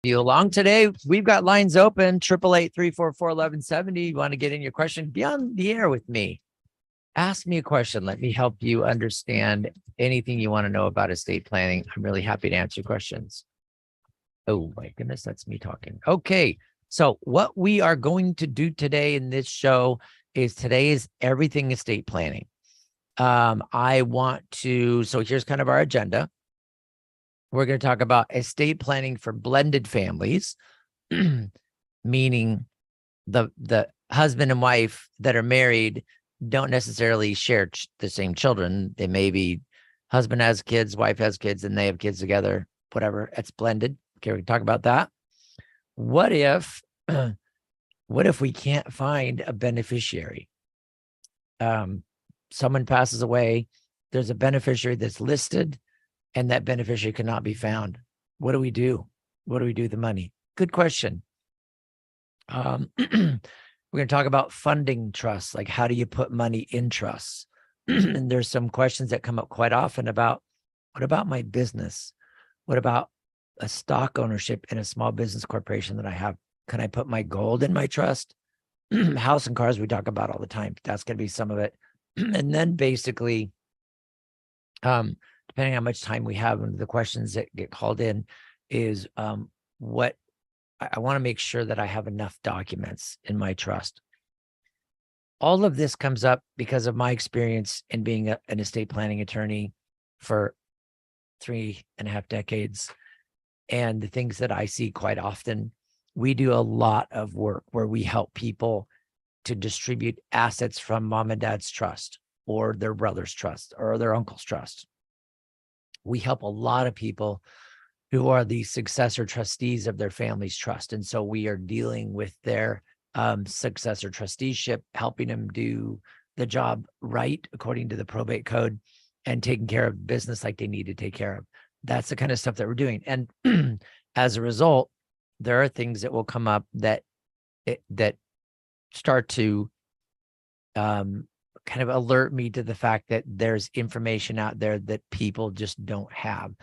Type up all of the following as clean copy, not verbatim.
You along today? We've got lines open, 888-344-1170. You want to get in your question? Be on the air with me. Ask me a question. Let me help you understand anything you want to know about estate planning. I'm really happy to answer questions. Oh my goodness, that's me talking. Okay, so what we are going to do today in this show is everything estate planning. So here's kind of our agenda. We're going to talk about estate planning for blended families, meaning the husband and wife that are married don't necessarily share the same children. They may be husband has kids, wife has kids, and they have kids together, whatever. It's blended. Okay, we can talk about that. What if we can't find a beneficiary? Someone passes away, there's a beneficiary that's listed, and that beneficiary cannot be found. What do we do? What do we do with the money? Good question. We're going to talk about funding trusts, like how do you put money in trusts? And there's some questions that come up quite often about, what about my business? What about a stock ownership in a small business corporation that I have? Can I put my gold in my trust? House and cars we talk about all the time. That's going to be some of it. And then basically, depending on how much time we have, and the questions that get called in is what I want to make sure that I have enough documents in my trust. All of this comes up because of my experience in being an estate planning attorney for 3.5 decades. And the things that I see quite often, we do a lot of work where we help people to distribute assets from mom and dad's trust or their brother's trust or their uncle's trust. We help a lot of people who are the successor trustees of their family's trust. And so we are dealing with their successor trusteeship, helping them do the job right according to the probate code and taking care of business like they need to take care of. That's the kind of stuff that we're doing. And as a result, there are things that will come up that start to kind of alert me to the fact that there's information out there that people just don't have.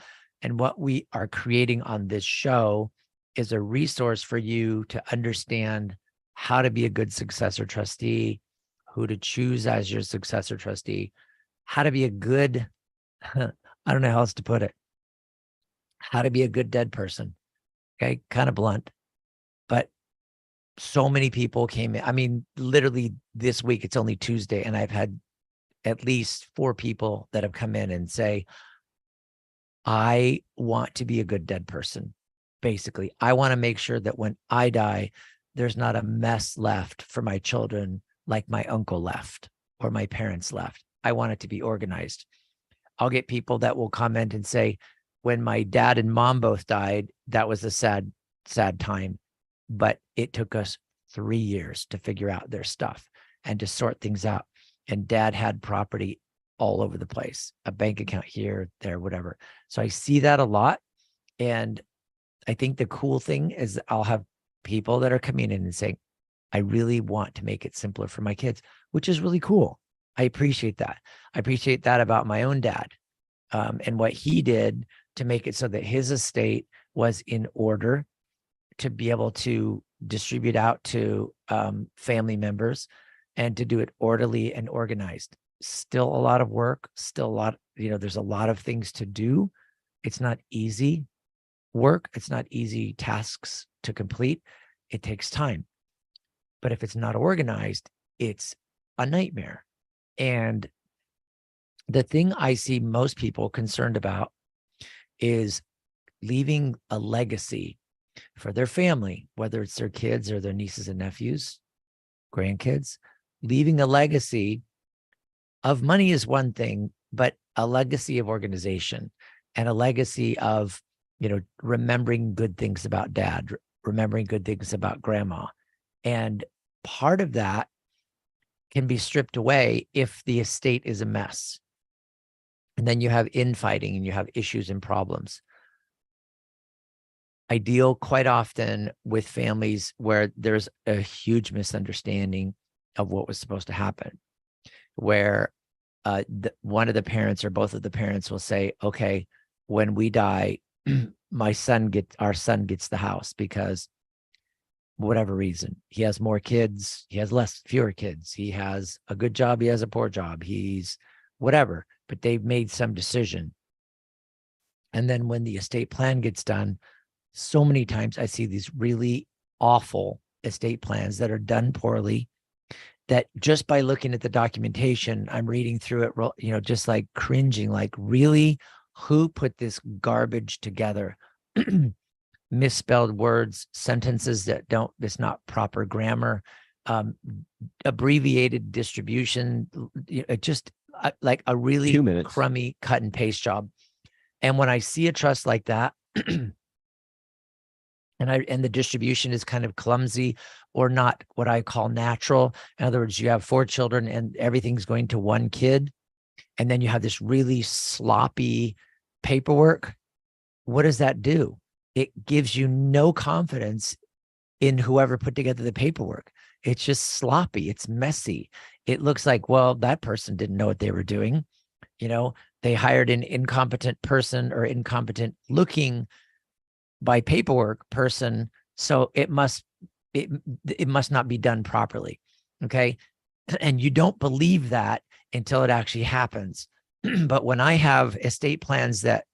And what we are creating on this show is a resource for you to understand how to be a good successor trustee, who to choose as your successor trustee, how to be a good, I don't know how else to put it, how to be a good dead person. Okay, kind of blunt, but so many people came in. I mean, literally this week, it's only Tuesday, and I've had at least 4 people that have come in and say, I want to be a good dead person. Basically, I want to make sure that when I die, there's not a mess left for my children like my uncle left or my parents left. I want it to be organized. I'll get people that will comment and say, when my dad and mom both died, that was a sad, sad time. But it took us 3 years to figure out their stuff and to sort things out. And dad had property all over the place, a bank account here, there, whatever. So I see that a lot. And I think the cool thing is I'll have people that are coming in and saying, I really want to make it simpler for my kids, which is really cool. I appreciate that. I appreciate that about my own dad and what he did to make it so that his estate was in order to be able to distribute out to family members and to do it orderly and organized. Still a lot of work, still a lot, there's a lot of things to do. It's not easy work. It's not easy tasks to complete. It takes time. But if it's not organized, it's a nightmare. And the thing I see most people concerned about is leaving a legacy for their family, whether it's their kids or their nieces and nephews, grandkids. Leaving a legacy of money is one thing, but a legacy of organization and a legacy of, remembering good things about dad, remembering good things about grandma. And part of that can be stripped away if the estate is a mess. And then you have infighting and you have issues and problems. I deal quite often with families where there's a huge misunderstanding of what was supposed to happen, where one of the parents or both of the parents will say, okay, when we die, our son gets the house because whatever reason, he has more kids, he has fewer kids, he has a good job, he has a poor job, he's whatever, but they've made some decision. And then when the estate plan gets done, so many times I see these really awful estate plans that are done poorly, that just by looking at the documentation, I'm reading through it, just like cringing, like, really, who put this garbage together? Misspelled words, sentences it's not proper grammar, abbreviated distribution, just like a really crummy cut and paste job. And when I see a trust like that, and the distribution is kind of clumsy or not what I call natural. In other words, you have 4 children and everything's going to one kid, and then you have this really sloppy paperwork. What does that do? It gives you no confidence in whoever put together the paperwork. It's just sloppy. It's messy. It looks like, well, that person didn't know what they were doing. They hired an incompetent person or incompetent looking by paperwork person. So it must not be done properly. Okay. And you don't believe that until it actually happens. But when I have estate plans that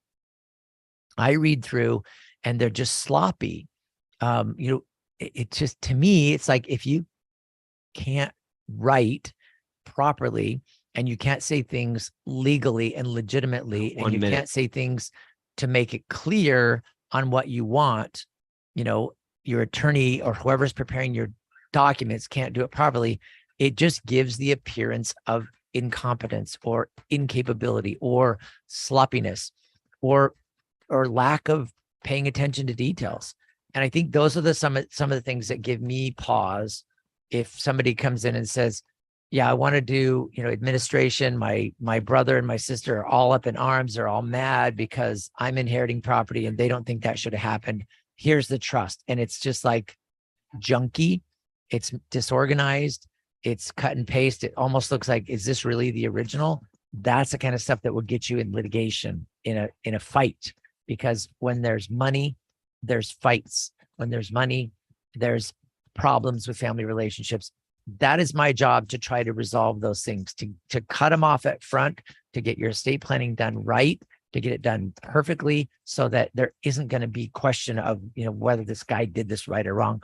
I read through and they're just sloppy, it just, to me, it's like, if you can't write properly and you can't say things legally and legitimately, and you can't say things to make it clear on what you want, your attorney or whoever's preparing your documents can't do it properly. It just gives the appearance of incompetence or incapability or sloppiness or lack of paying attention to details. And I think those are some of the things that give me pause. If somebody comes in and says, yeah, I want to do, administration. My brother and my sister are all up in arms. They're all mad because I'm inheriting property and they don't think that should have happened. Here's the trust. And it's just like junky. It's disorganized. It's cut and paste. It almost looks like, is this really the original? That's the kind of stuff that will get you in litigation, in a fight. Because when there's money, there's fights. When there's money, there's problems with family relationships. That is my job, to try to resolve those things, to cut them off at front, to get your estate planning done right, to get it done perfectly, so that there isn't going to be question of, whether this guy did this right or wrong.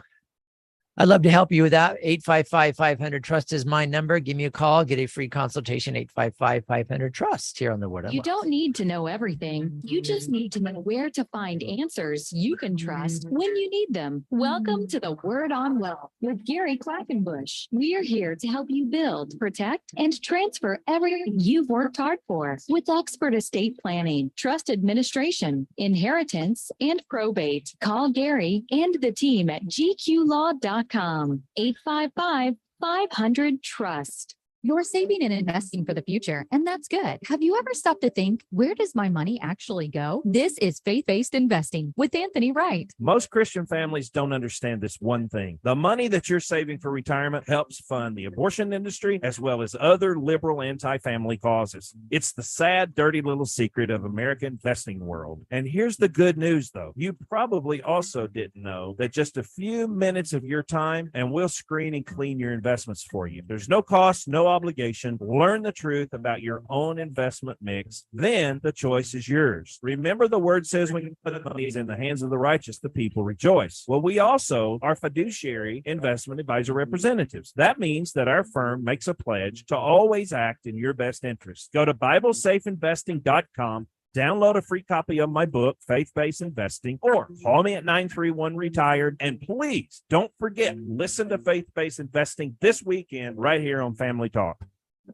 I'd love to help you with that. 855-500-TRUST is my number. Give me a call. Get a free consultation. 855-500-TRUST here on the Word on You Wealth. don't need to know everything. You just need to know where to find answers you can trust when you need them. Welcome to the Word on Wealth with Gary Quackenbush. We're here to help you build, protect, and transfer everything you've worked hard for with expert estate planning, trust administration, inheritance, and probate. Call Gary and the team at gqlaw.com. 855-500-TRUST. You're saving and investing for the future, and that's good. Have you ever stopped to think, where does my money actually go? This is Faith-Based Investing with Anthony Wright. Most Christian families don't understand this one thing. The money that you're saving for retirement helps fund the abortion industry as well as other liberal anti-family causes. It's the sad, dirty little secret of American investing world. And here's the good news, though. You probably also didn't know that just a few minutes of your time and we'll screen and clean your investments for you. There's no cost, no obligation. Learn the truth about your own investment mix. Then the choice is yours. Remember, the word says, when you put money in the hands of the righteous, the people rejoice. Well, we also are fiduciary investment advisor representatives. That means that our firm makes a pledge to always act in your best interest. Go to BibleSafeInvesting.com. Download a free copy of my book, Faith-Based Investing, or call me at 931-RETIRED. And please don't forget, listen to Faith-Based Investing this weekend right here on Family Talk.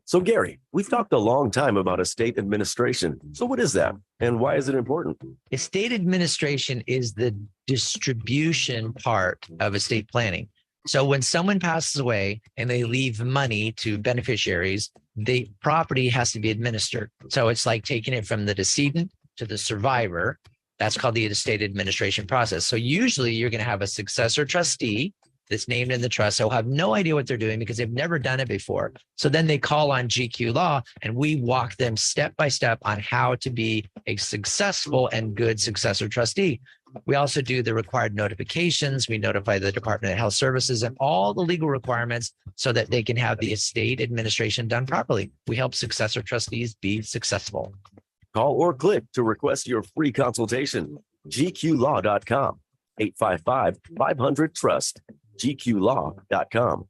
So, Gary, we've talked a long time about estate administration. So what is that, and why is it important? Estate administration is the distribution part of estate planning. So when someone passes away and they leave money to beneficiaries, the property has to be administered. So it's like taking it from the decedent to the survivor. That's called the estate administration process. So usually you're going to have a successor trustee that's named in the trust, so have no idea what they're doing because they've never done it before. So then they call on GQ Law and we walk them step by step on how to be a successful and good successor trustee. We also do the required notifications. We notify the Department of Health Services and all the legal requirements so that they can have the estate administration done properly. We help successor trustees be successful. Call or click to request your free consultation. gqlaw.com, 855-500-TRUST, gqlaw.com.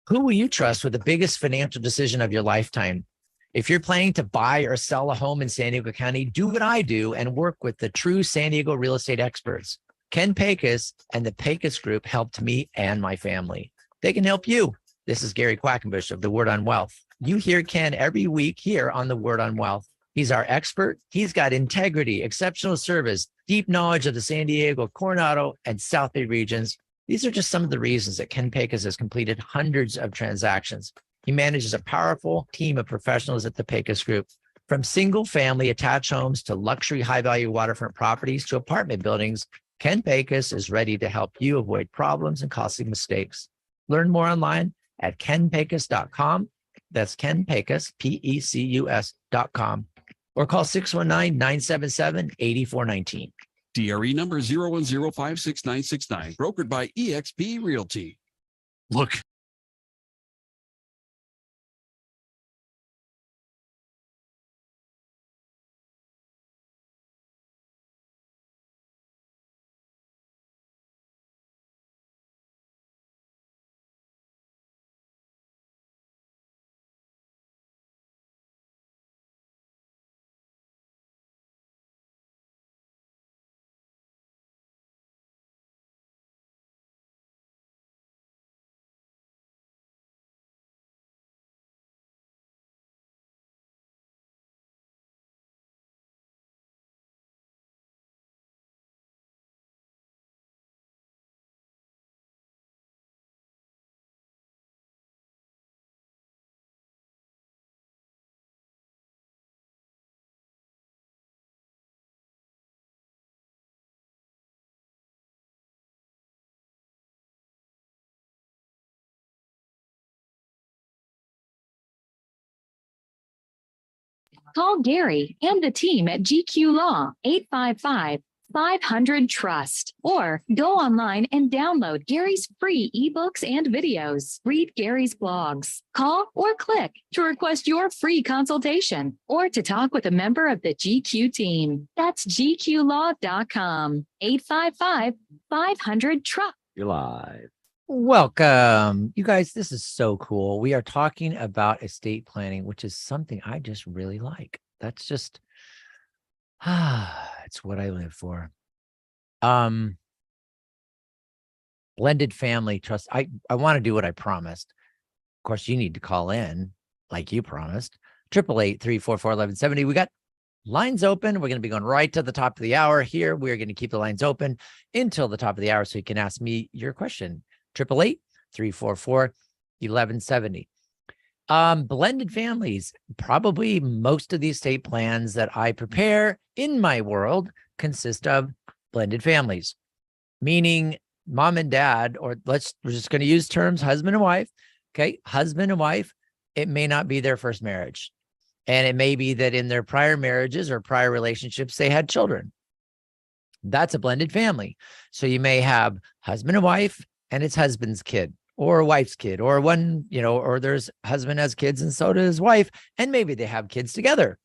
Who will you trust with the biggest financial decision of your lifetime? If you're planning to buy or sell a home in San Diego County, do what I do and work with the true San Diego real estate experts. Ken Pecos and the Pecos Group helped me and my family. They can help you. This is Gary Quackenbush of the Word on Wealth. You hear Ken every week here on the Word on Wealth. He's our expert. He's got integrity, exceptional service, deep knowledge of the San Diego, Coronado, and South Bay regions. These are just some of the reasons that Ken Pecos has completed hundreds of transactions. He manages a powerful team of professionals at the Pecos Group, from single-family attached homes to luxury high-value waterfront properties to apartment buildings. Ken Pecos is ready to help you avoid problems and costly mistakes. Learn more online at kenpecos.com. That's Ken Pecos, Pecus.com. Or call 619-977-8419. DRE number 010566969, brokered by eXp Realty. Look. Call Gary and the team at GQ Law, 855-500-TRUST, or go online and download Gary's free ebooks and videos. Read Gary's blogs. Call or click to request your free consultation or to talk with a member of the GQ team. That's gqlaw.com, 855-500-TRUST. You're live. Welcome. You guys, this is so cool. We are talking about estate planning, which is something I just really like. That's just, it's what I live for. Blended family trust. I want to do what I promised. Of course, you need to call in like you promised. 888-344-1170. We got lines open. We're going to be going right to the top of the hour here. We're going to keep the lines open until the top of the hour so you can ask me your question. 888-344-1170. Blended families. Probably most of the estate plans that I prepare in my world consist of blended families, meaning mom and dad, or we're just going to use terms husband and wife. Okay. Husband and wife. It may not be their first marriage. And it may be that in their prior marriages or prior relationships, they had children. That's a blended family. So you may have husband and wife, and it's husband's kid or wife's kid, or one, or there's husband has kids and so does wife. And maybe they have kids together,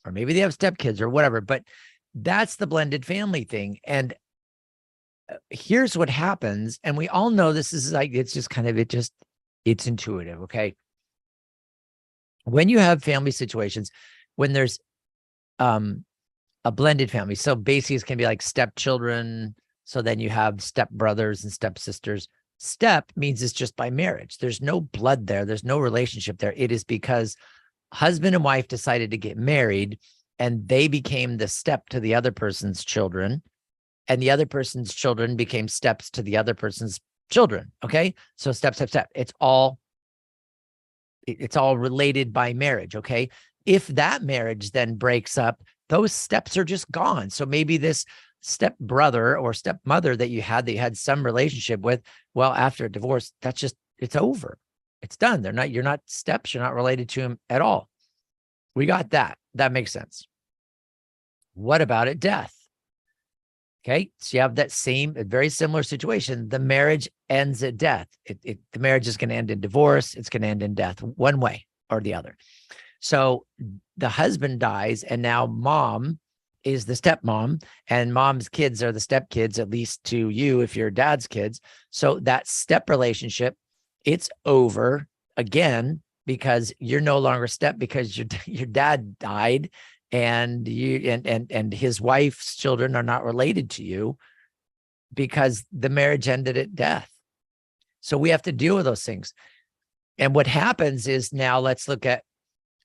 or maybe they have stepkids or whatever, but that's the blended family thing. And here's what happens. And we all know this is like, it's intuitive. Okay. When you have family situations, when there's a blended family, so bases can be like stepchildren. So then you have stepbrothers and stepsisters. Step means it's just by marriage. There's no blood there. There's no relationship there. It is because husband and wife decided to get married and they became the step to the other person's children, and the other person's children became steps to the other person's children. Okay. So step. It's all related by marriage. Okay. If that marriage then breaks up, those steps are just gone. So maybe this stepbrother or stepmother that you had some relationship with, well, after a divorce, it's over. It's done. You're not steps. You're not related to him at all. We got that. That makes sense. What about at death? Okay. So you have that a very similar situation. The marriage ends at death. The marriage is going to end in divorce. It's going to end in death, one way or the other. So the husband dies, and now mom is the stepmom, and mom's kids are the stepkids, at least to you if you're dad's kids. So that step relationship, it's over again because you're no longer step because your dad died, and and his wife's children are not related to you because the marriage ended at death. So we have to deal with those things. And what happens is, now let's look at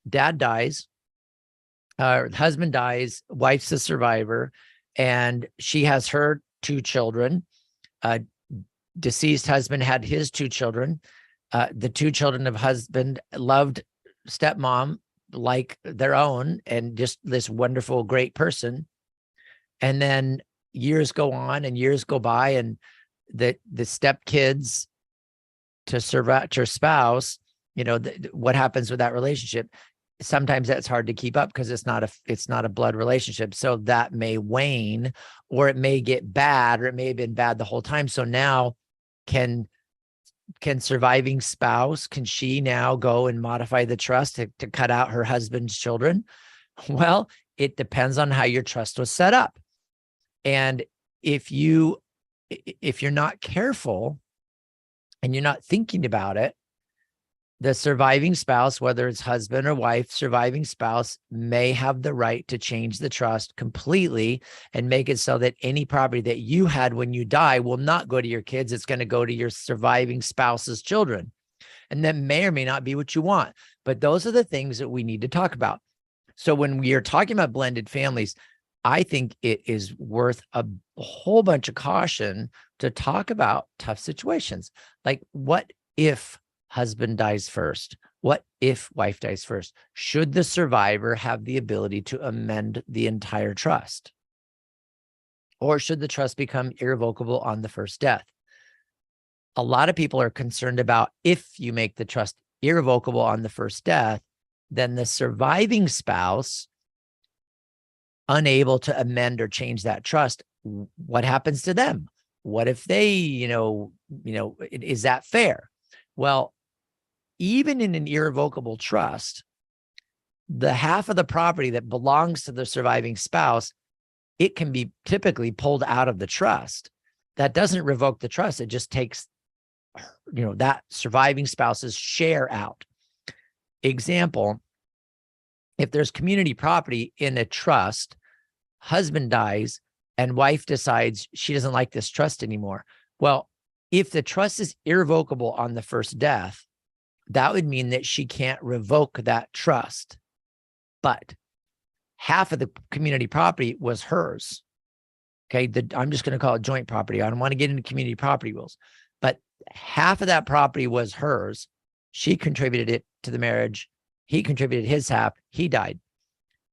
dad dies, husband dies, wife's the survivor, and she has her 2 children. Deceased husband had his 2 children. The 2 children of husband loved stepmom like their own and just this wonderful, great person. And then years go on and years go by, and the stepkids to her spouse, what happens with that relationship? Sometimes that's hard to keep up because it's not a blood relationship. So that may wane, or it may get bad, or it may have been bad the whole time. So now can surviving spouse, can she now go and modify the trust to cut out her husband's children? Well, it depends on how your trust was set up. And if you're not careful and you're not thinking about it, the surviving spouse, whether it's husband or wife, surviving spouse may have the right to change the trust completely and make it so that any property that you had when you die will not go to your kids. It's going to go to your surviving spouse's children. And that may or may not be what you want. But those are the things that we need to talk about. So when we are talking about blended families, I think it is worth a whole bunch of caution to talk about tough situations. Like, what if husband dies first? What if wife dies first? Should the survivor have the ability to amend the entire trust? Or should the trust become irrevocable on the first death? A lot of people are concerned about, if you make the trust irrevocable on the first death, then the surviving spouse, unable to amend or change that trust, what happens to them? What if they, is that fair? Well, even in an irrevocable trust, the half of the property that belongs to the surviving spouse, it can be typically pulled out of the trust. That doesn't revoke the trust. It just takes, that surviving spouse's share out. Example, if there's community property in a trust, husband dies and wife decides she doesn't like this trust anymore. Well, if the trust is irrevocable on the first death, that would mean that she can't revoke that trust. But half of the community property was hers. Okay, I'm just going to call it joint property. I don't want to get into community property rules, but half of that property was hers. She contributed it to the marriage. He contributed his half. He died.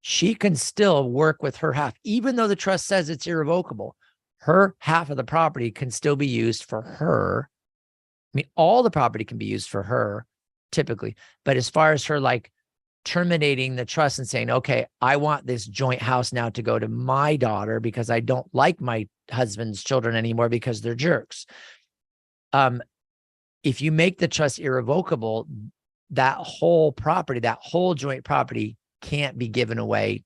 She can still work with her half, even though the trust says it's irrevocable. Her half of the property can still be used for her. I mean, all the property can be used for her typically, but as far as her like terminating the trust and saying, okay, I want this joint house now to go to my daughter because I don't like my husband's children anymore because they're jerks. If you make the trust irrevocable, that whole property, that whole joint property can't be given away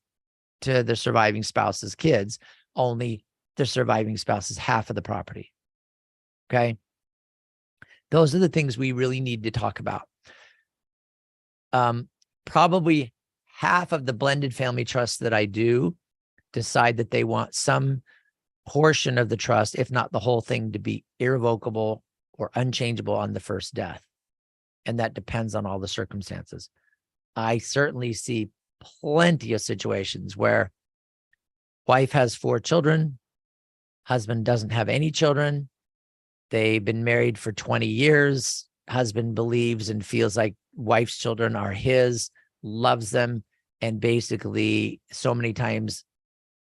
to the surviving spouse's kids, only the surviving spouse's half of the property. Okay. Those are the things we really need to talk about. Probably half of the blended family trusts that I do decide that they want some portion of the trust, if not the whole thing, to be irrevocable or unchangeable on the first death. And that depends on all the circumstances. I certainly see plenty of situations where wife has 4 children, husband doesn't have any children. They've been married for 20 years. Husband believes and feels like wife's children are his, loves them. And basically so many times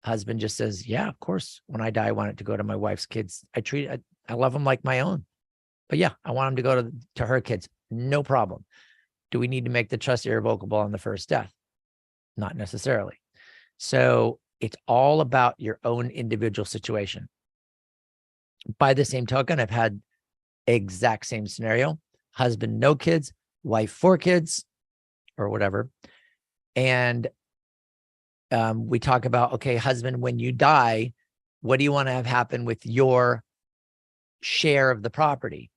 Husband just says, yeah, of course. When I die, I want it to go to my wife's kids. I love them like my own. But yeah, I want them to go to her kids. No problem. Do we need to make the trust irrevocable on the first death? Not necessarily. So it's all about your own individual situation. By the same token, I've had exact same scenario. Husband, no kids, wife, 4 kids, or whatever. And we talk about, okay, husband, when you die, what do you want to have happen with your share of the property?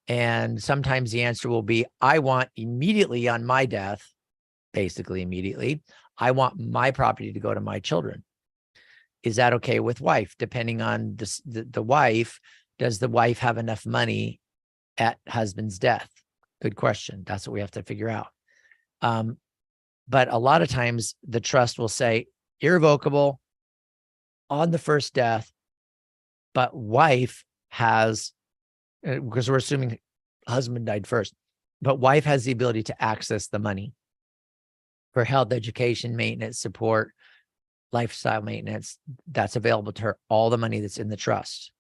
And sometimes the answer will be, I want immediately on my death, basically immediately, I want my property to go to my children. Is that okay with wife? Depending on the wife, does the wife have enough money at husband's death? Good question. That's what we have to figure out. But a lot of times the trust will say irrevocable on the first death, but wife has, because we're assuming husband died first, but wife has the ability to access the money for health, education, maintenance, support, lifestyle maintenance. That's available to her, all the money that's in the trust.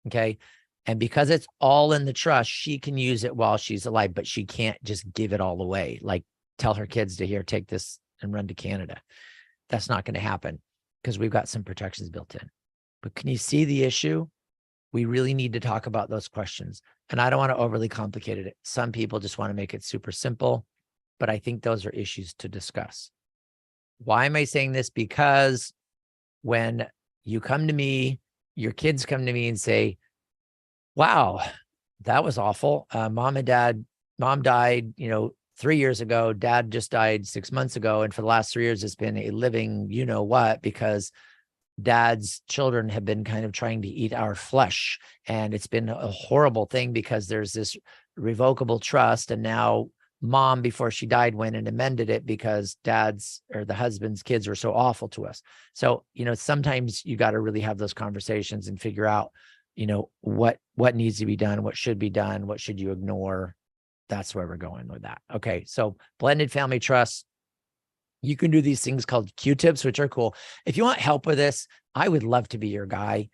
Okay. And because it's all in the trust, she can use it while she's alive, but she can't just give it all away. Like tell her kids to here, take this and run to Canada. That's not going to happen because we've got some protections built in. But can you see the issue? We really need to talk about those questions. And I don't want to overly complicate it. Some people just want to make it super simple, but I think those are issues to discuss. Why am I saying this? Because when you come to me, your kids come to me and say, wow, that was awful. Mom died, 3 years ago, dad just died 6 months ago. And for the last 3 years, it's been a living, because dad's children have been kind of trying to eat our flesh. And it's been a horrible thing because there's this revocable trust. And now mom, before she died, went and amended it because the husband's kids were so awful to us. So, sometimes you got to really have those conversations and figure out, what needs to be done, what should be done, what should you ignore. That's where we're going with that. Okay. So blended family trust, you can do these things called Q-tips, which are cool. If you want help with this, I would love to be your guy.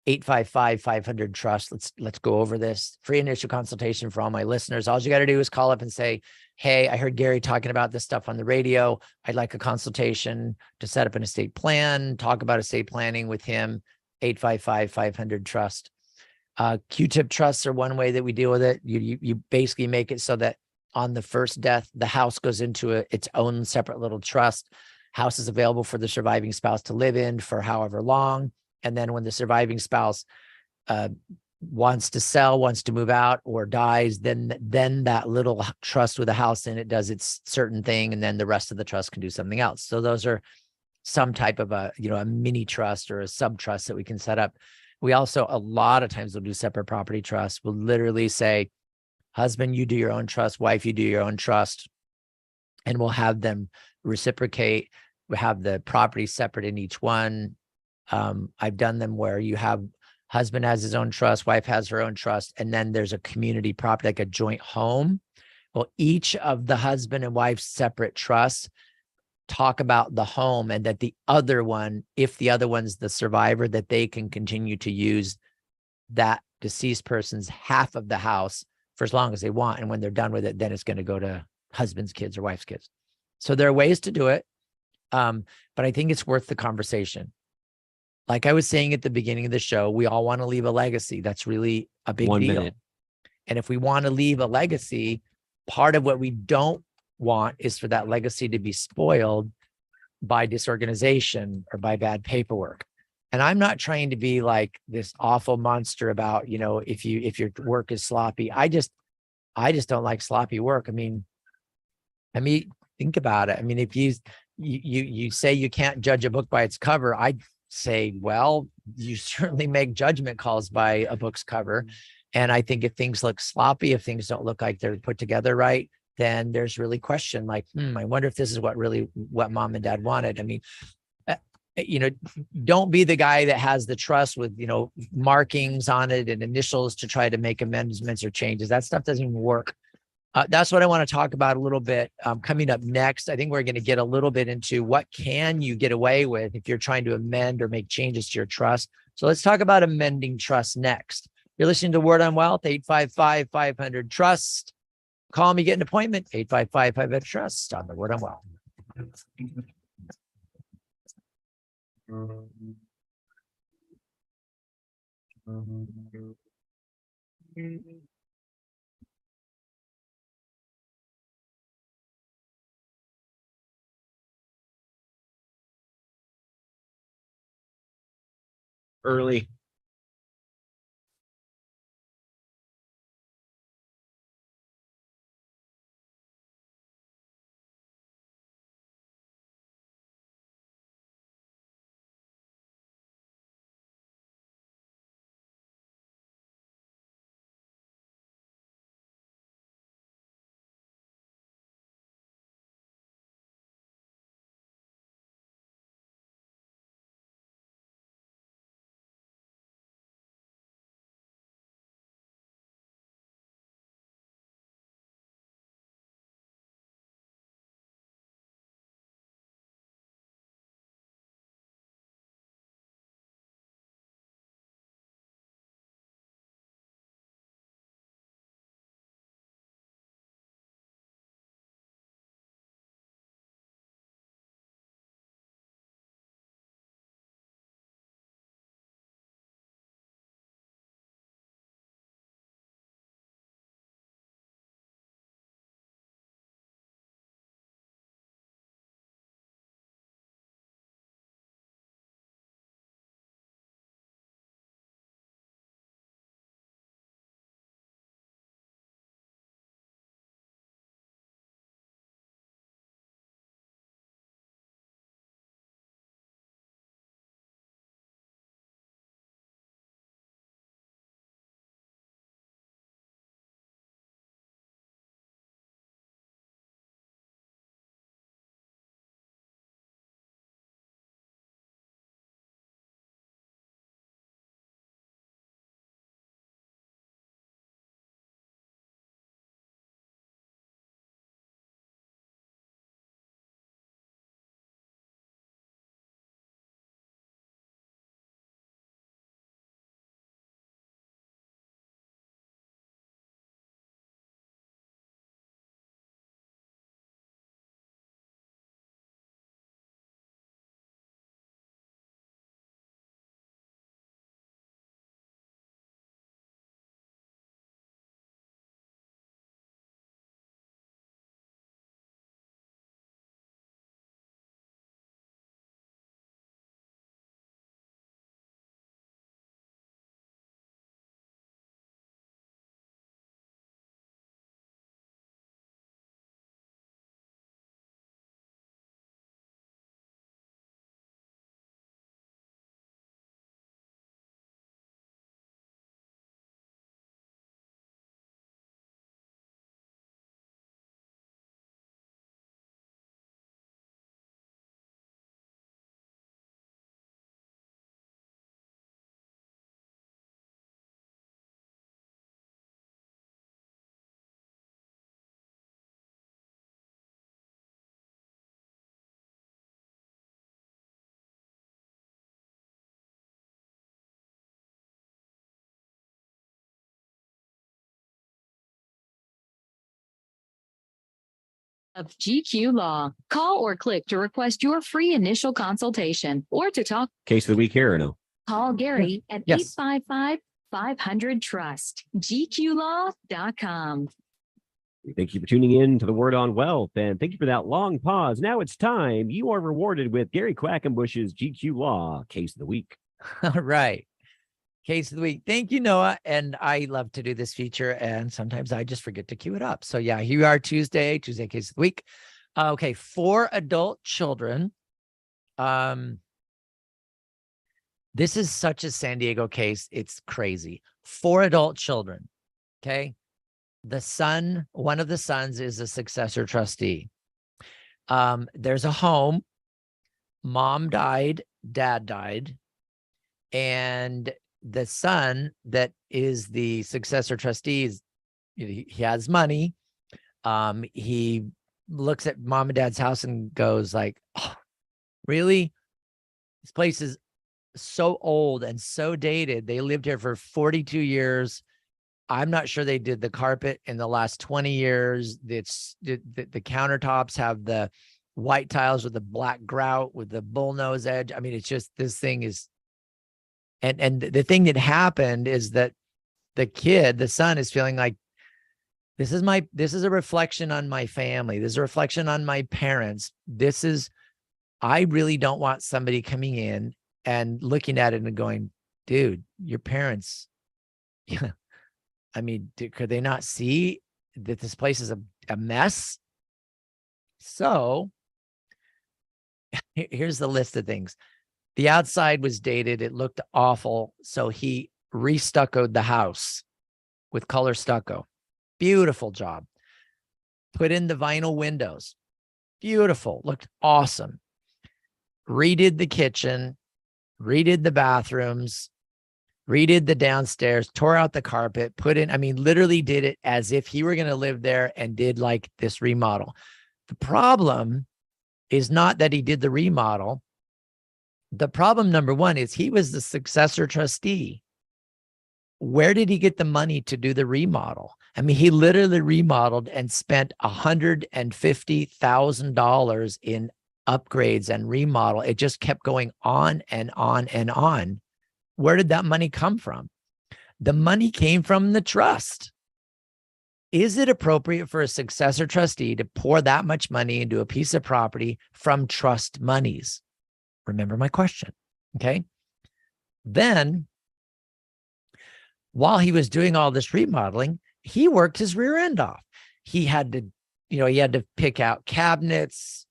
855-500-TRUST. Let's go over this. Free initial consultation for all my listeners. All you got to do is call up and say, hey, I heard Gary talking about this stuff on the radio. I'd like a consultation to set up an estate plan, talk about estate planning with him. 855-500-TRUST. Q-tip trusts are one way that we deal with it. You basically make it so that on the first death, the house goes into its own separate little trust. House is available for the surviving spouse to live in for however long. And then when the surviving spouse wants to sell, wants to move out, or dies, then that little trust with a house in it does its certain thing, and then the rest of the trust can do something else. So those are some type of a mini trust or a sub trust that we can set up. We also, a lot of times, we'll do separate property trusts. We'll literally say, husband, you do your own trust, wife, you do your own trust, and we'll have them reciprocate. We have the property separate in each one. I've done them where you have husband has his own trust, wife has her own trust, and then there's a community property, like a joint home. Well, each of the husband and wife's separate trusts talk about the home, and that the other one, if the other one's the survivor, that they can continue to use that deceased person's half of the house for as long as they want. And when they're done with it, then it's going to go to husband's kids or wife's kids. So there are ways to do it. But I think it's worth the conversation. Like I was saying at the beginning of the show, we all want to leave a legacy. That's really a big 1 deal. minute. And if we want to leave a legacy, part of what we don't want is for that legacy to be spoiled by disorganization or by bad paperwork. And I'm not trying to be like this awful monster about, if your work is sloppy. I just don't like sloppy work. I mean, think about it. I mean, if you say you can't judge a book by its cover, I say, well, you certainly make judgment calls by a book's cover. And I think if things look sloppy, if things don't look like they're put together right, then there's really question like, I wonder if this is what mom and dad wanted. I mean, don't be the guy that has the trust with, markings on it and initials to try to make amendments or changes. That stuff doesn't even work. That's what I want to talk about a little bit coming up next. I think we're going to get a little bit into what can you get away with if you're trying to amend or make changes to your trust. So let's talk about amending trust next. You're listening to Word on Wealth, 855-500-TRUST. Call me, get an appointment, 855-500-TRUST on the Word on Wealth. Early. Of GQ Law. Call or click to request your free initial consultation or to talk. Case of the week here or no? Call Gary at Yes. 855-500-TRUST. GQLaw.com. Thank you for tuning in to the Word on Wealth, and thank you for that long pause. Now it's time. You are rewarded with Gary Quackenbush's GQ Law Case of the Week. All right. Case of the week. Thank you, Noah. And I love to do this feature, and sometimes I just forget to cue it up. So yeah, here we are, Tuesday case of the week. Okay, 4 adult children. This is such a San Diego case. It's crazy. 4 adult children. Okay. One of the sons is a successor trustee. There's a home. Mom died, dad died, and the son that is the successor trustee he has money, He looks at mom and dad's house and goes like, oh, really? This place is so old and so dated. They lived here for 42 years. I'm not sure they did the carpet in the last 20 years. It's the countertops have the white tiles with the black grout with the bullnose edge. I mean, it's just, this thing is, and the thing that happened is that the son is feeling like, this is a reflection on my family. This is a reflection on my parents. I really don't want somebody coming in and looking at it and going, dude, your parents, yeah. I mean, could they not see that this place is a mess? So here's the list of things. The outside was dated. It looked awful. So he restuccoed the house with color stucco. Beautiful job. Put in the vinyl windows. Beautiful. Looked awesome. Redid the kitchen. Redid the bathrooms. Redid the downstairs. Tore out the carpet. Literally did it as if he were going to live there and did like this remodel. The problem is not that he did the remodel. The problem, number one, is he was the successor trustee. Where did he get the money to do the remodel? I mean, he literally remodeled and spent $150,000 in upgrades and remodel. It just kept going on and on and on. Where did that money come from? The money came from the trust. Is it appropriate for a successor trustee to pour that much money into a piece of property from trust monies? Remember my question. Okay. Then, while he was doing all this remodeling, he worked his rear end off. He had to pick out cabinets,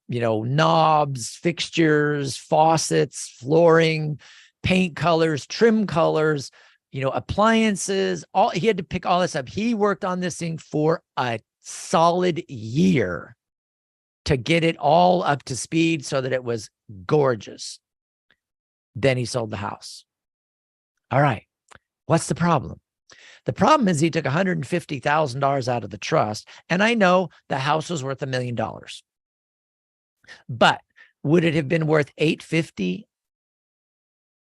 knobs, fixtures, faucets, flooring, paint colors, trim colors, appliances. He had to pick all this up. He worked on this thing for a solid year to get it all up to speed so that it was gorgeous. Then he sold the house. All right. What's the problem? The problem is he took $150,000 out of the trust. And I know the house was worth $1 million. But would it have been worth $850,000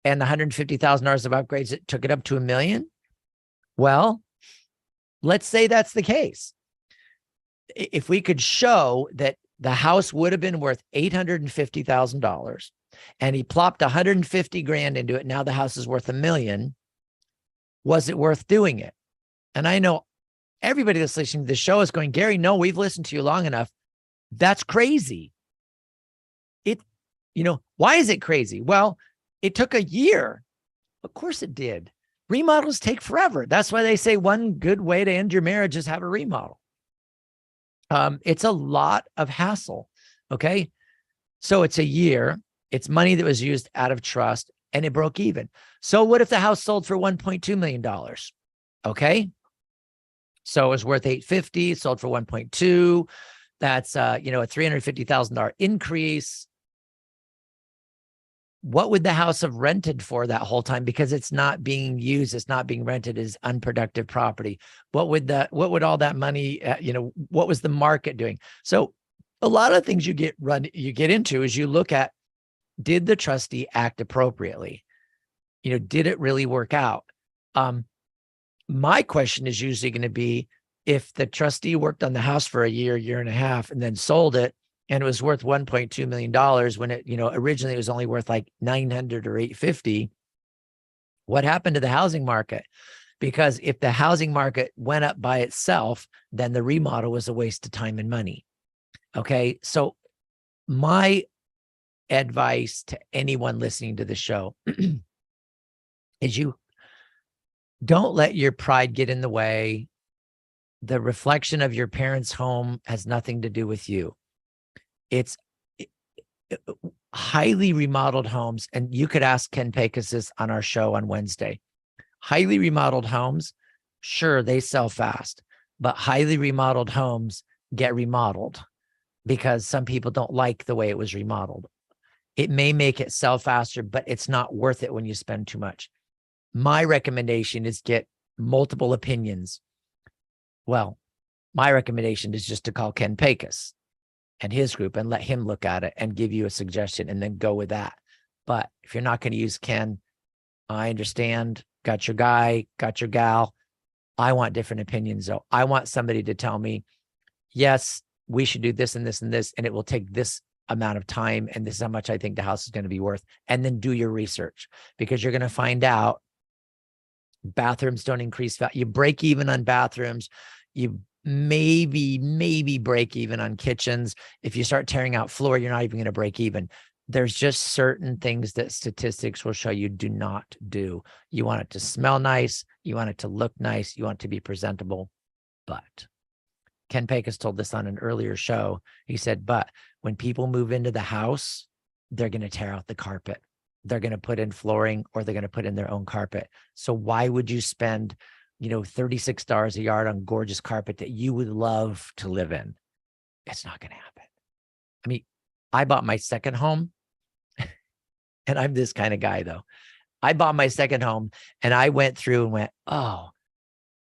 and the $150,000 of upgrades that took it up to $1 million? Well, let's say that's the case. If we could show that the house would have been worth $850,000 and he plopped 150 grand into it, now the house is worth $1 million. Was it worth doing it? And I know everybody that's listening to the show is going, Gary, no, we've listened to you long enough. That's crazy. Why is it crazy? Well, it took a year. Of course it did. Remodels take forever. That's why they say one good way to end your marriage is have a remodel. It's a lot of hassle. Okay. So it's a year. It's money that was used out of trust and it broke even. So what if the house sold for $1.2 million? Okay. So it was worth $850,000, sold for 1.2. That's a $350,000 increase. What would the house have rented for that whole time? Because it's not being used, it's not being rented as unproductive property. What would all that money, what was the market doing? So a lot of things you get into is you look at, did the trustee act appropriately? Did it really work out? My question is usually going to be, if the trustee worked on the house for a year and a half, and then sold it, and it was worth $1.2 million when it, originally it was only worth like $900,000 or $850,000. What happened to the housing market? Because if the housing market went up by itself, then the remodel was a waste of time and money. Okay. So my advice to anyone listening to the show is you don't let your pride get in the way. The reflection of your parents' home has nothing to do with you. It's highly remodeled homes. And you could ask Ken Pecos on our show on Wednesday. Highly remodeled homes, sure, they sell fast, but highly remodeled homes get remodeled because some people don't like the way it was remodeled. It may make it sell faster, but it's not worth it when you spend too much. My recommendation is get multiple opinions. Well, My recommendation is just to call Ken Pecos and his group and let him look at it and give you a suggestion and then go with that. But if you're not going to use Ken, I understand. Got your guy, got your gal. I want different opinions though. I want somebody to tell me, yes, we should do this and this and this, and it will take this amount of time. And this is how much I think the house is going to be worth. And then do your research, because you're going to find out bathrooms don't increase value. You break even on bathrooms. You maybe break even on kitchens. If you start tearing out floor, you're not even going to break even. There's just certain things that statistics will show you do not do. You want it to smell nice. You want it to look nice. You want it to be presentable. But Ken Pecos told this on an earlier show. He said, but when people move into the house, they're going to tear out the carpet. They're going to put in flooring, or they're going to put in their own carpet. So why would you spend, $36 a yard on gorgeous carpet that you would love to live in? It's not going to happen. I mean, I bought my second home, and I'm this kind of guy though. I bought my second home and I went through and went, oh,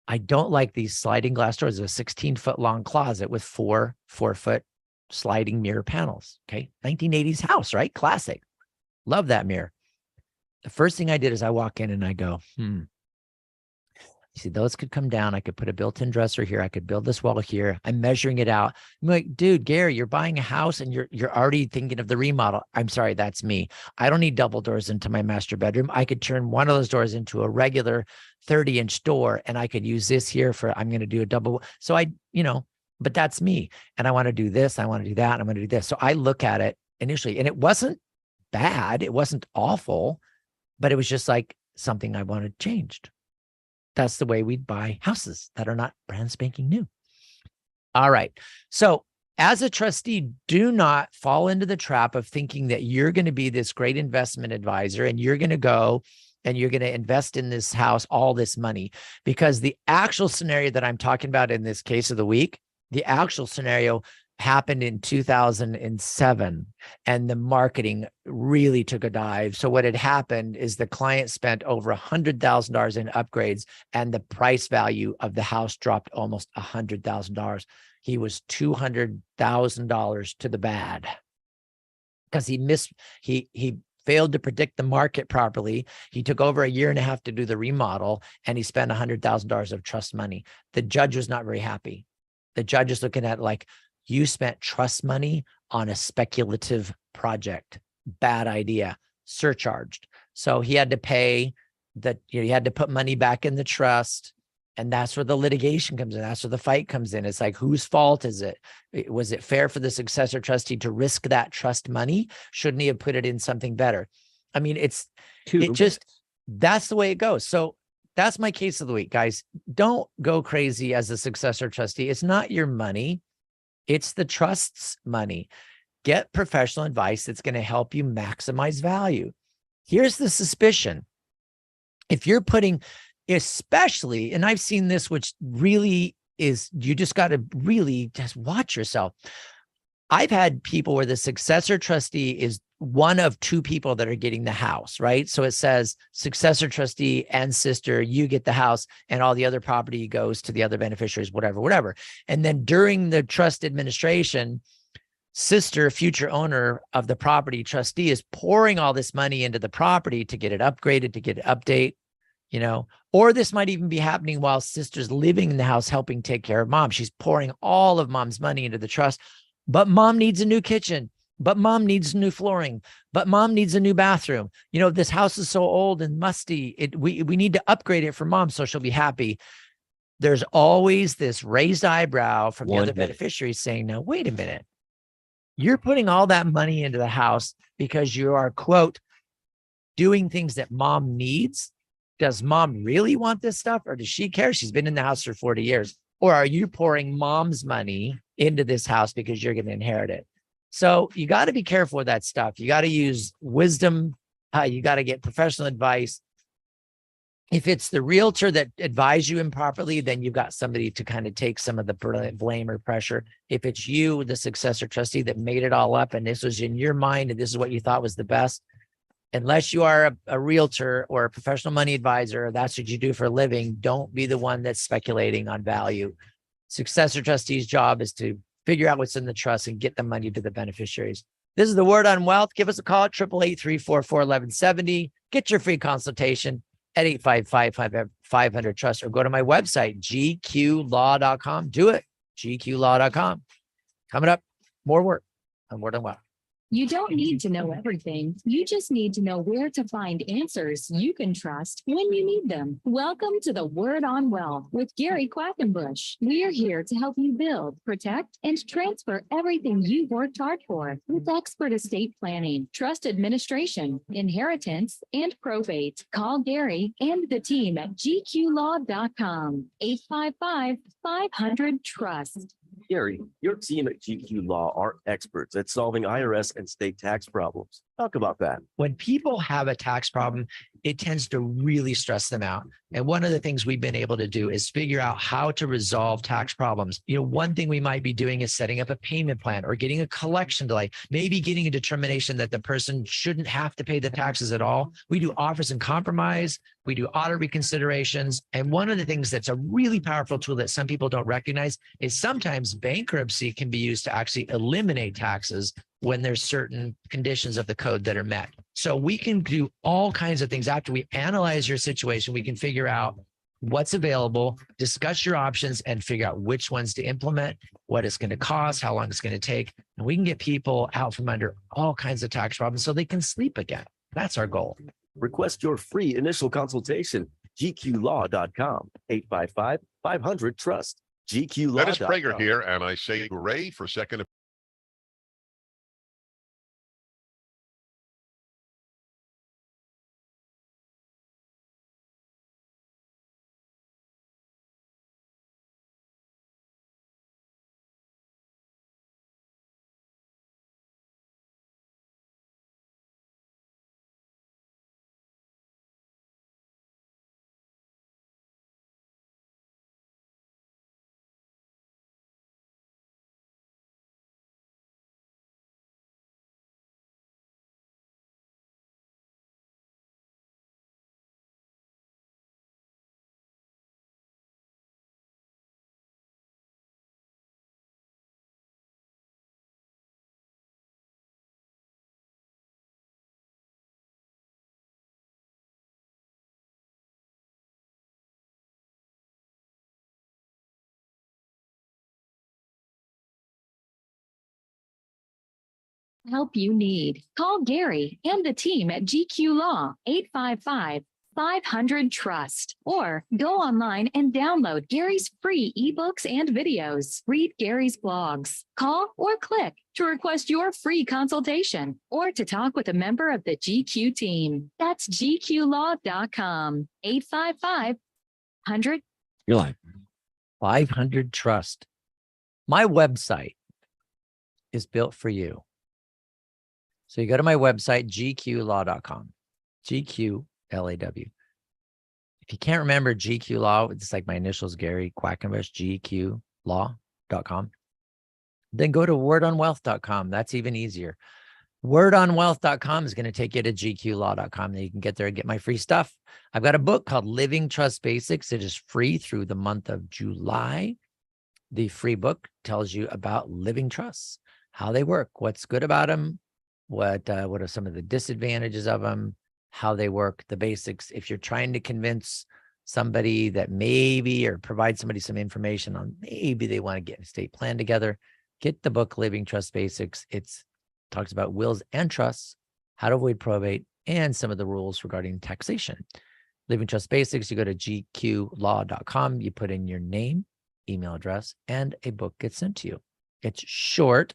I don't like these sliding glass doors. It's a 16-foot long closet with 4-foot sliding mirror panels. Okay. 1980s house, right? Classic. Love that mirror. The first thing I did is I walk in and I go, you see, those could come down. I could put a built-in dresser here. I could build this wall here. I'm measuring it out. I'm like, dude, Gary, you're buying a house and you're already thinking of the remodel. I'm sorry, that's me. I don't need double doors into my master bedroom. I could turn one of those doors into a regular 30-inch door, and I could use this here for, I'm going to do a double. So but that's me. And I want to do this. I want to do that. And I'm going to do this. So I look at it initially, and it wasn't bad. It wasn't awful, but it was just like something I wanted changed. That's the way we'd buy houses that are not brand spanking new. All right. So as a trustee, do not fall into the trap of thinking that you're going to be this great investment advisor and you're going to go and you're going to invest in this house all this money, because the actual scenario that I'm talking about in this case of the week, the actual scenario happened in 2007, and the marketing really took a dive. So what had happened is the client spent over $100,000 in upgrades, and the price value of the house dropped almost $100,000. He was $200,000 to the bad because he failed to predict the market properly. He took over a year and a half to do the remodel, and he spent $100,000 of trust money. The judge was not very happy. The judge is looking at like, you spent trust money on a speculative project. Bad idea. Surcharged. So he had to pay he had to put money back in the trust. And that's where the litigation comes in. That's where the fight comes in. It's like, whose fault is it? Was it fair for the successor trustee to risk that trust money? Shouldn't he have put it in something better? I mean, that's the way it goes. So that's my case of the week, guys. Don't go crazy as a successor trustee. It's not your money. It's the trust's money. Get professional advice that's going to help you maximize value. Here's the suspicion. If you're putting, especially, and I've seen this, which really is, you just got to really just watch yourself. I've had people where the successor trustee is one of two people that are getting the house, right? So it says successor trustee and sister, you get the house, and all the other property goes to the other beneficiaries, whatever. And then during the trust administration, sister, future owner of the property, trustee, is pouring all this money into the property to get it upgraded, to get it update, or this might even be happening while sister's living in the house, helping take care of mom. She's pouring all of mom's money into the trust, but mom needs a new kitchen. But mom needs new flooring, but mom needs a new bathroom. This house is so old and musty. We need to upgrade it for mom so she'll be happy. There's always this raised eyebrow from the other beneficiaries saying, no, wait a minute. You're putting all that money into the house because you are, quote, doing things that mom needs. Does mom really want this stuff, or does she care? She's been in the house for 40 years. Or are you pouring mom's money into this house because you're going to inherit it? So you got to be careful with that stuff. You got to use wisdom. You got to get professional advice. If it's the realtor that advised you improperly, then you've got somebody to kind of take some of the blame or pressure. If it's you, the successor trustee, that made it all up and this was in your mind and this is what you thought was the best, unless you are a realtor or a professional money advisor, that's what you do for a living, don't be the one that's speculating on value. Successor trustee's job is to figure out what's in the trust and get the money to the beneficiaries. This is the Word on Wealth. Give us a call at 888-344-1170. Get your free consultation at 855-500-TRUST or go to my website, gqlaw.com. Do it, gqlaw.com. Coming up, more work on Word on Wealth. You don't need to know everything. You just need to know where to find answers you can trust when you need them. Welcome to the Word on Wealth with Gary Quackenbush. We are here to help you build, protect, and transfer everything you've worked hard for with expert estate planning, trust administration, inheritance, and probate. Call Gary and the team at gqlaw.com. 855-500-TRUST. Gary, your team at GQ Law are experts at solving IRS and state tax problems. Talk about that. When people have a tax problem, it tends to really stress them out. And one of the things we've been able to do is figure out how to resolve tax problems. One thing we might be doing is setting up a payment plan or getting a collection delay, maybe getting a determination that the person shouldn't have to pay the taxes at all. We do offers and compromise. We do audit reconsiderations. And one of the things that's a really powerful tool that some people don't recognize is sometimes bankruptcy can be used to actually eliminate taxes when there's certain conditions of the code that are met. So we can do all kinds of things. After we analyze your situation, we can figure out what's available, discuss your options, and figure out which ones to implement, what it's going to cost, how long it's going to take. And we can get people out from under all kinds of tax problems so they can sleep again. That's our goal. Request your free initial consultation. gqlaw.com. 855-500-TRUST. gqlaw.com. Dennis Prager here, and I say hooray for second. Help you need. Call Gary and the team at GQ Law, 855-500-TRUST, or go online and download Gary's free ebooks and videos. Read Gary's blogs. Call or click to request your free consultation or to talk with a member of the GQ team. That's gqlaw.com, 855-100. You're live. 500 Trust. My website is built for you. So you go to my website, gqlaw.com, GQLAW. If you can't remember GQ Law, it's like my initials, Gary Quackenbush, gqlaw.com. Then go to wordonwealth.com. That's even easier. Wordonwealth.com is going to take you to gqlaw.com. Then you can get there and get my free stuff. I've got a book called Living Trust Basics. It is free through the month of July. The free book tells you about living trusts, how they work, what's good about them, what are some of the disadvantages of them, how they work, the basics. If you're trying to convince somebody that maybe, or provide somebody some information on maybe they want to get an estate plan together, get the book Living Trust Basics. It's talks about wills and trusts, how to avoid probate, and some of the rules regarding taxation. Living Trust Basics, you go to gqlaw.com, you put in your name, email address, and a book gets sent to you. It's short.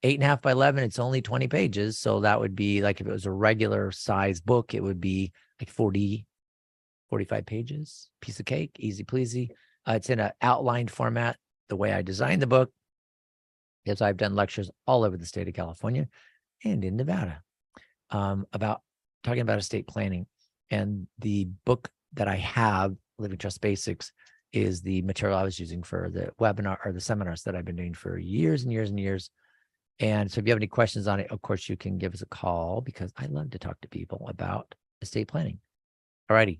8.5 by 11, it's only 20 pages. So that would be like, if it was a regular size book, it would be like 40, 45 pages, piece of cake, easy pleasy. It's in an outlined format. The way I designed the book is I've done lectures all over the state of California and in Nevada about talking about estate planning. And the book that I have, Living Trust Basics, is the material I was using for the webinar or the seminars that I've been doing for years and years and years. And so if you have any questions on it, of course, you can give us a call because I love to talk to people about estate planning. All righty.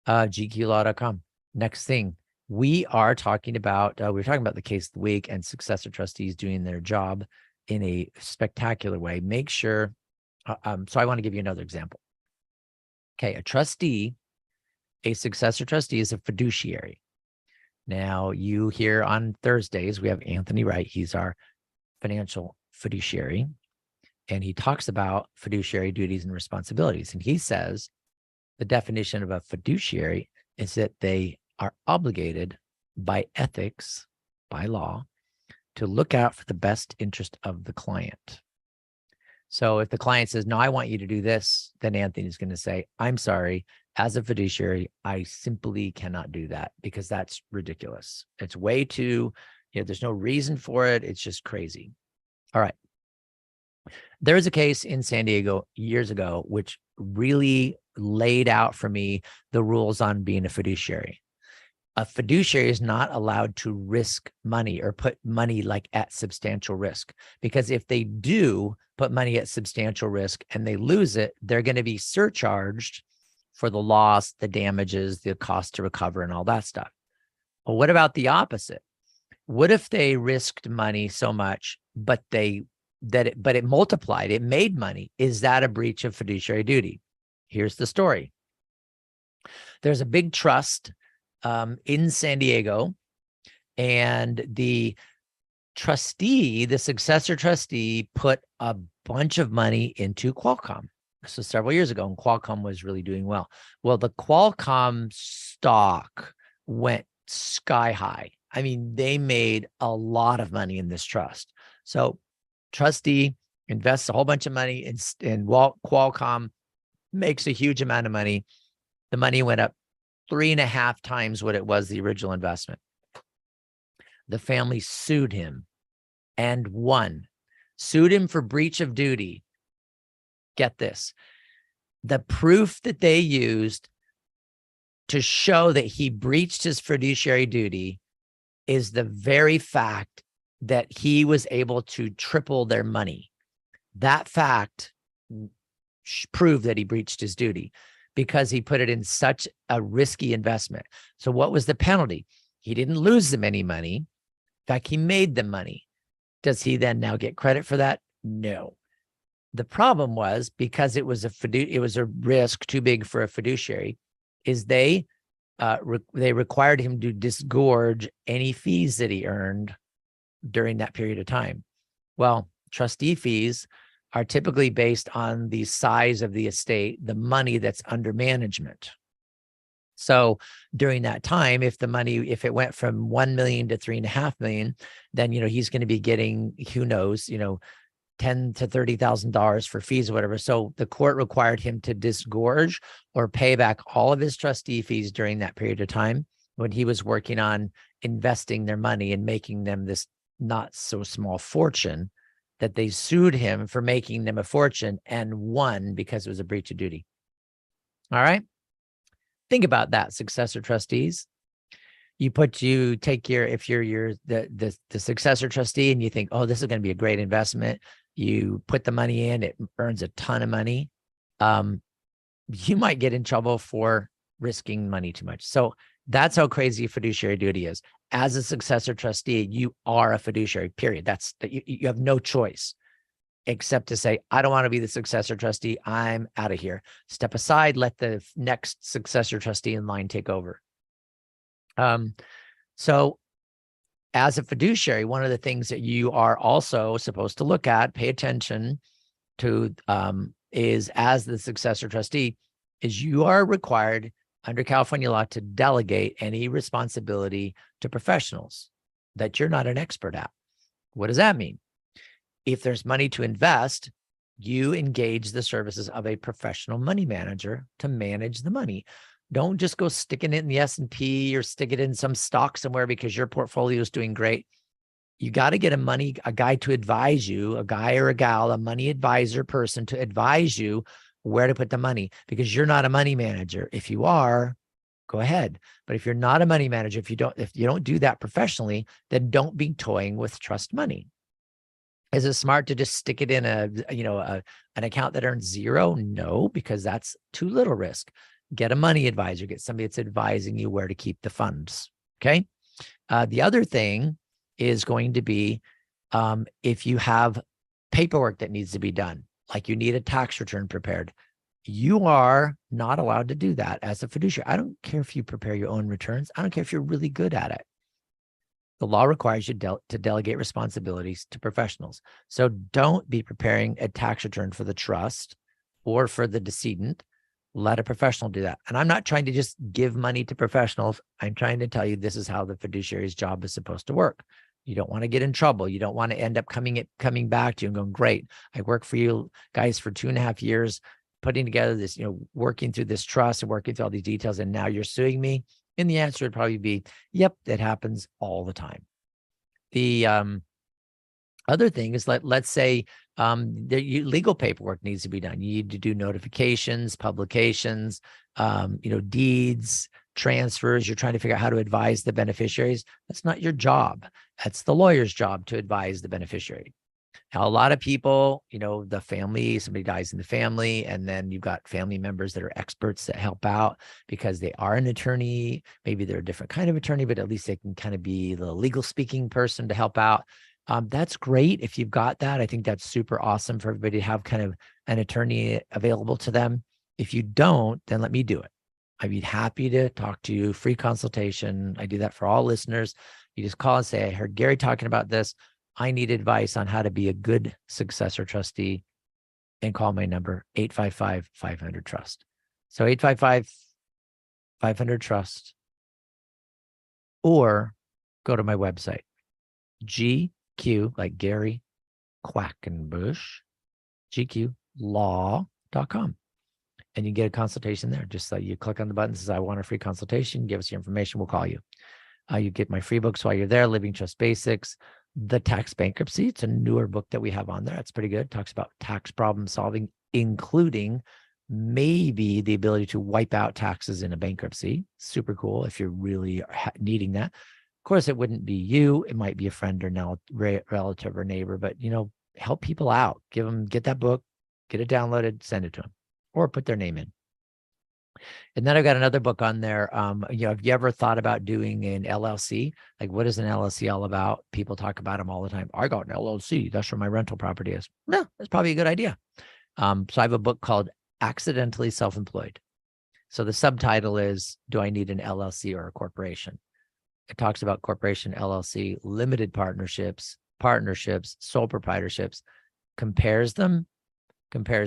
GQlaw.com. Next thing, We are talking about, we're talking about the case of the week and successor trustees doing their job in a spectacular way. Make sure, so I want to give you another example. Okay, a successor trustee is a fiduciary. Now, you hear on Thursdays, we have Anthony Wright. He's our financial fiduciary, and he talks about fiduciary duties and responsibilities. And he says the definition of a fiduciary is that they are obligated by ethics, by law, to look out for the best interest of the client. So if the client says, no, I want you to do this, then Anthony's going to say, I'm sorry, as a fiduciary, I simply cannot do that because that's ridiculous. It's way too, there's no reason for it. It's just crazy. All right. There was a case in San Diego years ago, which really laid out for me the rules on being a fiduciary. A fiduciary is not allowed to risk money or put money like at substantial risk, because if they do put money at substantial risk and they lose it, they're going to be surcharged for the loss, the damages, the cost to recover, and all that stuff. Well, what about the opposite? What if they risked money so much, but it multiplied, it made money? Is that a breach of fiduciary duty? Here's the story. There's a big trust in San Diego, and the trustee, the successor trustee, put a bunch of money into Qualcomm. So several years ago, and Qualcomm was really doing well. Well, the Qualcomm stock went sky high. I mean, they made a lot of money in this trust. So trustee invests a whole bunch of money in Qualcomm, makes a huge amount of money. The money went up 3.5 times what it was the original investment. The family sued him and won. Sued him for breach of duty. Get this. The proof that they used to show that he breached his fiduciary duty is the very fact that he was able to triple their money. That fact proved that he breached his duty because he put it in such a risky investment. So what was the penalty? He didn't lose them any money. In fact, he made them money. Does he then now get credit for that? No. The problem was, because it was a risk too big for a fiduciary, is they required him to disgorge any fees that he earned during that period of time. Well, trustee fees are typically based on the size of the estate, the money that's under management. So during that time, if it went from 1 million to 3.5 million, then, he's going to be getting, who knows, $10,000 to $30,000 for fees or whatever. So the court required him to disgorge or pay back all of his trustee fees during that period of time when he was working on investing their money and making them this not so small fortune, that they sued him for making them a fortune and won because it was a breach of duty. All right. Think about that, successor trustees. If you're the successor trustee and you think, oh, this is going to be a great investment. You put the money in, it earns a ton of money. You might get in trouble for risking money too much. So that's how crazy fiduciary duty is. As a successor trustee, you are a fiduciary, period. You have no choice except to say, I don't want to be the successor trustee. I'm out of here. Step aside, let the next successor trustee in line take over. So as a fiduciary, one of the things that you are also supposed to look at, pay attention to, is, as the successor trustee, is you are required under California law to delegate any responsibility to professionals that you're not an expert at. What does that mean? If there's money to invest, you engage the services of a professional money manager to manage the money. Don't just go sticking it in the S&P or stick it in some stock somewhere because your portfolio is doing great. You got to get a guy to advise you, a guy or a gal, a money advisor person to advise you where to put the money, because you're not a money manager. If you are, go ahead. But if you're not a money manager, if you don't do that professionally, then don't be toying with trust money. Is it smart to just stick it in an account that earns zero? No, because that's too little risk. Get a money advisor, get somebody that's advising you where to keep the funds. Okay. The other thing is going to be if you have paperwork that needs to be done, like you need a tax return prepared, you are not allowed to do that as a fiduciary. I don't care if you prepare your own returns. I don't care if you're really good at it. The law requires you to delegate responsibilities to professionals. So don't be preparing a tax return for the trust or for the decedent. Let a professional do that. And I'm not trying to just give money to professionals. I'm trying to tell you this is how the fiduciary's job is supposed to work. You don't want to get in trouble. You don't want to end up coming back to you and going, great, I worked for you guys for 2.5 years, putting together this, working through this trust and working through all these details, and now you're suing me. And the answer would probably be, yep, it happens all the time. The other thing is, let's say legal paperwork needs to be done. You need to do notifications, publications, deeds, transfers. You're trying to figure out how to advise the beneficiaries. That's not your job. That's the lawyer's job to advise the beneficiary. Now, a lot of people, the family, somebody dies in the family, and then you've got family members that are experts that help out because they are an attorney. Maybe they're a different kind of attorney, but at least they can kind of be the legal speaking person to help out. That's great if you've got that. I think that's super awesome for everybody to have kind of an attorney available to them. If you don't, then let me do it. I'd be happy to talk to you, free consultation. I do that for all listeners. You just call and say, I heard Gary talking about this. I need advice on how to be a good successor trustee, and call my number 855-500-TRUST. So 855-500-TRUST, or go to my website, GQ, like Gary Quackenbush, GQlaw.com. And you get a consultation there. Just like you click on the button that says, I want a free consultation, give us your information, we'll call you. You get my free books while you're there, Living Trust Basics, The Tax Bankruptcy. It's a newer book that we have on there. It's pretty good. It talks about tax problem solving, including maybe the ability to wipe out taxes in a bankruptcy. Super cool if you're really needing that. Of course, it wouldn't be you. It might be a friend or now relative or neighbor, but help people out. Get that book, get it downloaded, send it to them, or put their name in. And then I've got another book on there. Have you ever thought about doing an LLC? Like, what is an LLC all about? People talk about them all the time. I got an LLC. That's where my rental property is. No, that's probably a good idea. So I have a book called Accidentally Self-Employed. So the subtitle is, do I need an LLC or a corporation? It talks about corporation, LLC, limited partnerships, sole proprietorships, compares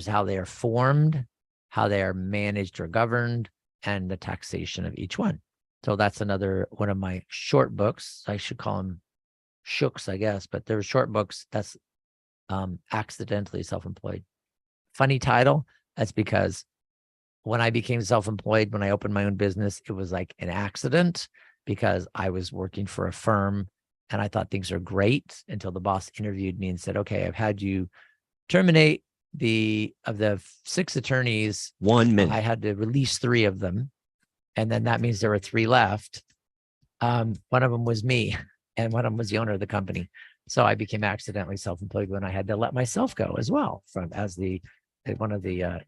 how they are formed, how they are managed or governed, and the taxation of each one. So that's another one of my short books. I should call them shooks, I guess, but they're short books. That's Accidentally Self-Employed. Funny title. That's because when I became self-employed, when I opened my own business, it was like an accident because I was working for a firm and I thought things are great until the boss interviewed me and said, okay, I've had you terminate of the 6 attorneys, 1 minute. I had to release 3 of them. And then that means there were 3 left. One of them was me, and one of them was the owner of the company. So I became accidentally self-employed when I had to let myself go as well, as one of the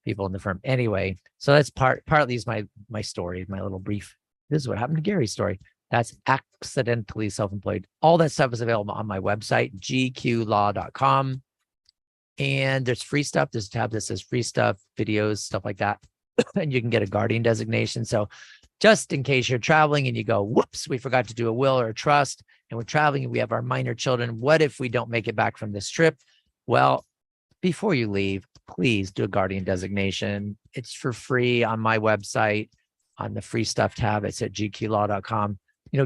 people in the firm. Anyway, so that's partly is my story, my little brief. This is what happened to Gary's story. That's Accidentally Self-Employed. All that stuff is available on my website, gqlaw.com. And there's free stuff. There's a tab that says free stuff, videos, stuff like that. And you can get a guardian designation. So just in case you're traveling and you go, whoops, we forgot to do a will or a trust, and we're traveling and we have our minor children. What if we don't make it back from this trip? Well, before you leave, please do a guardian designation. It's for free on my website on the free stuff tab. It's at gqlaw.com.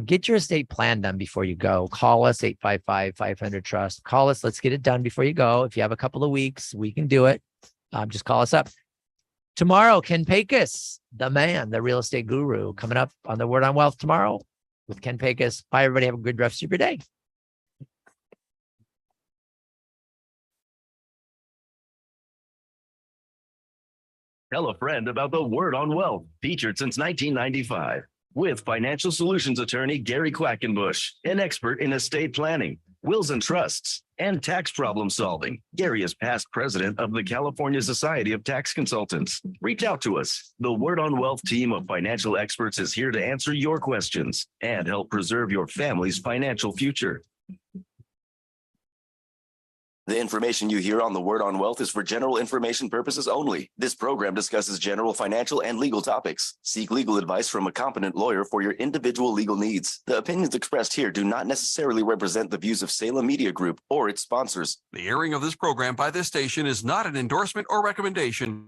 Get your estate plan done before you go. Call us 855-500-TRUST. Call us. Let's get it done before you go. If you have a couple of weeks, we can do it. Just call us up. Tomorrow, Ken Pecos, the man, the real estate guru, coming up on the Word on Wealth tomorrow with Ken Pecos. Bye, everybody. Have a good rest of your day. Tell a friend about the Word on Wealth, featured since 1995. With financial solutions attorney Gary Quackenbush, an expert in estate planning. wills and trusts, and tax problem solving. Gary is past president of the California Society of Tax Consultants. Reach out to us. The Word on Wealth team of financial experts is here to answer your questions and help preserve your family's financial future. The information you hear on the Word on Wealth is for general information purposes only. This program discusses general financial and legal topics. Seek legal advice from a competent lawyer for your individual legal needs. The opinions expressed here do not necessarily represent the views of Salem Media Group or its sponsors. The airing of this program by this station is not an endorsement or recommendation